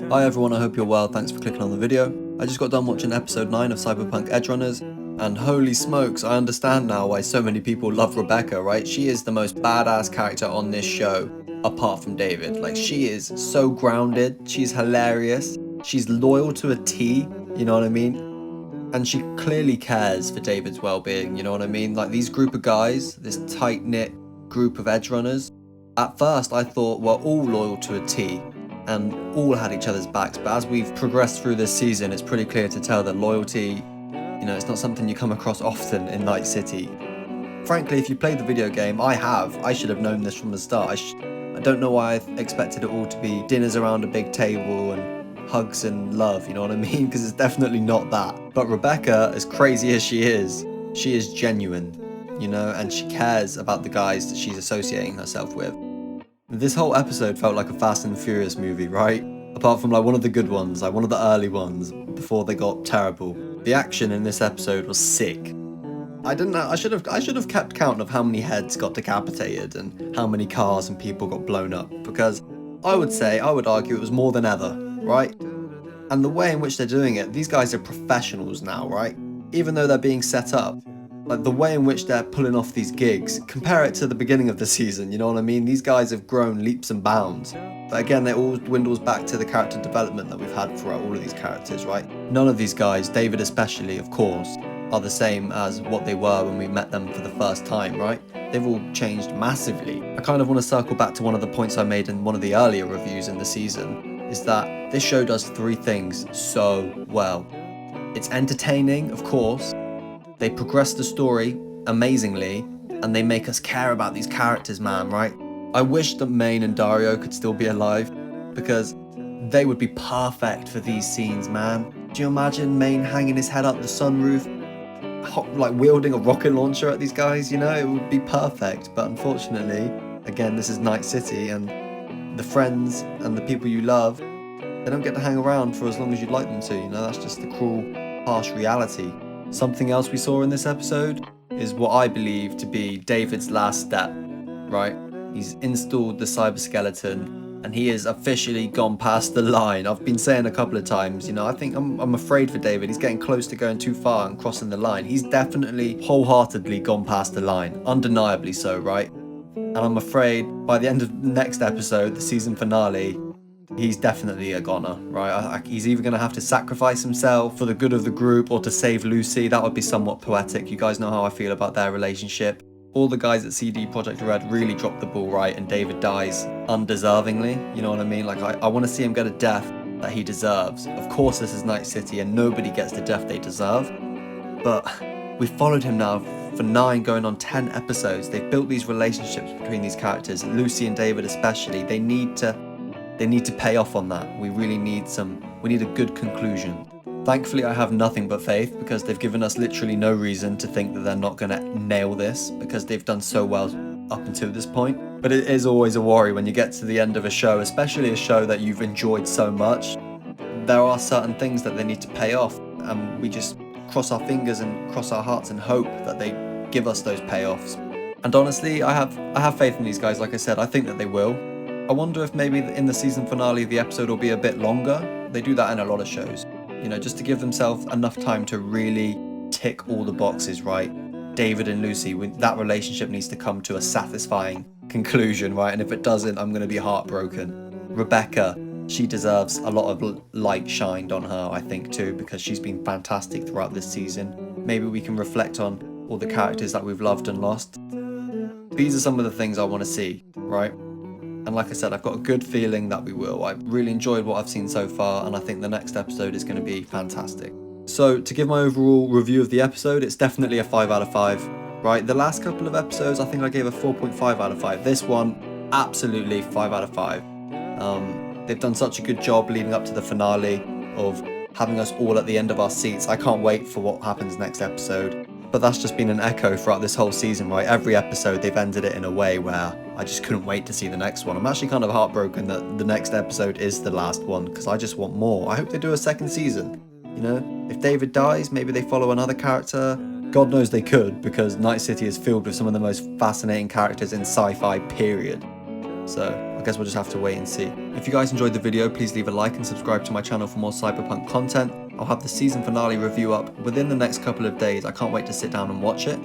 Hi everyone, I hope you're well, thanks for clicking on the video. I just got done watching episode 9 of Cyberpunk Edgerunners, and holy smokes, I understand now why so many people love Rebecca, right? She is the most badass character on this show, apart from David. Like, she is so grounded, she's hilarious, she's loyal to a T, you know what I mean? And she clearly cares for David's well-being, you know what I mean? Like, these group of guys, this tight-knit group of Edgerunners, at first I thought were all loyal to a T, and all had each other's backs, but as we've progressed through this season, it's pretty clear to tell that loyalty, it's not something you come across often in Night City. Frankly, if you played the video game, I should have known this from the start. I don't know why I expected it all to be dinners around a big table and hugs and love, you know what I mean? Because it's definitely not that. But Rebecca, as crazy as she is genuine, and she cares about the guys that she's associating herself with. This whole episode felt like a Fast and Furious movie, right? Apart from like one of the good ones, like one of the early ones, before they got terrible. The action in this episode was sick. I didn't know, I should have kept count of how many heads got decapitated and how many cars and people got blown up, because I would argue it was more than ever, right? And the way in which they're doing it, these guys are professionals now, right? Even though they're being set up, like the way in which they're pulling off these gigs, compare it to the beginning of the season, you know what I mean? These guys have grown leaps and bounds. But again, it all dwindles back to the character development that we've had throughout all of these characters, right? None of these guys, David especially, of course, are the same as what they were when we met them for the first time, right? They've all changed massively. I kind of want to circle back to one of the points I made in one of the earlier reviews in the season, is that this show does three things so well. It's entertaining, of course. They progress the story amazingly, and they make us care about these characters, man, right? I wish that Maine and Dario could still be alive, because they would be perfect for these scenes, man. Do you imagine Maine hanging his head up the sunroof, like wielding a rocket launcher at these guys? It would be perfect. But unfortunately, again, this is Night City, and the friends and the people you love, they don't get to hang around for as long as you'd like them to. That's just the cruel, harsh reality. Something else we saw in this episode is what I believe to be David's last step, right? He's installed the cyber skeleton and he has officially gone past the line. I've been saying a couple of times, I think I'm afraid for David. He's getting close to going too far and crossing the line. He's definitely wholeheartedly gone past the line, undeniably so, right? And I'm afraid by the end of the next episode, the season finale, he's definitely a goner, right? He's either going to have to sacrifice himself for the good of the group or to save Lucy. That would be somewhat poetic. You guys know how I feel about their relationship. All the guys at CD Projekt Red really dropped the ball, right? And David dies undeservingly, you know what I mean? Like, I want to see him get a death that he deserves. Of course, this is Night City and nobody gets the death they deserve. But we've followed him now for 9 going on 10 episodes. They've built these relationships between these characters, Lucy and David especially. They need to pay off on that. We really need a good conclusion. Thankfully, I have nothing but faith, because they've given us literally no reason to think that they're not going to nail this, because they've done so well up until this point. But it is always a worry when you get to the end of a show, especially a show that you've enjoyed so much. There are certain things that they need to pay off, and we just cross our fingers and cross our hearts and hope that they give us those payoffs. And honestly, I have faith in these guys. Like I said, I think that they will. I wonder if maybe in the season finale the episode will be a bit longer. They do that in a lot of shows, just to give themselves enough time to really tick all the boxes, right? David and Lucy, that relationship needs to come to a satisfying conclusion, right? And if it doesn't, I'm going to be heartbroken. Rebecca, she deserves a lot of light shined on her, I think, too, because she's been fantastic throughout this season. Maybe we can reflect on all the characters that we've loved and lost. These are some of the things I want to see, right? And like I said, I've got a good feeling that we will. I've really enjoyed what I've seen so far, and I think the next episode is going to be fantastic. So to give my overall review of the episode, it's definitely a 5 out of 5, right? The last couple of episodes, I think I gave a 4.5 out of 5. This one, absolutely 5 out of 5. They've done such a good job leading up to the finale of having us all at the end of our seats. I can't wait for what happens next episode. But that's just been an echo throughout this whole season, right? Every episode they've ended it in a way where I just couldn't wait to see the next one. I'm actually kind of heartbroken that the next episode is the last one, because I just want more. I hope they do a second season. If David dies, maybe they follow another character. God knows they could, because Night City is filled with some of the most fascinating characters in sci-fi, period. So I guess we'll just have to wait and see. If you guys enjoyed the video, please leave a like and subscribe to my channel for more Cyberpunk content. I'll have the season finale review up within the next couple of days. I can't wait to sit down and watch it.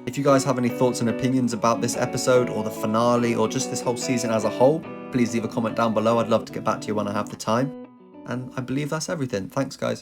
If you guys have any thoughts and opinions about this episode or the finale or just this whole season as a whole, please leave a comment down below. I'd love to get back to you when I have the time. And I believe that's everything. Thanks, guys.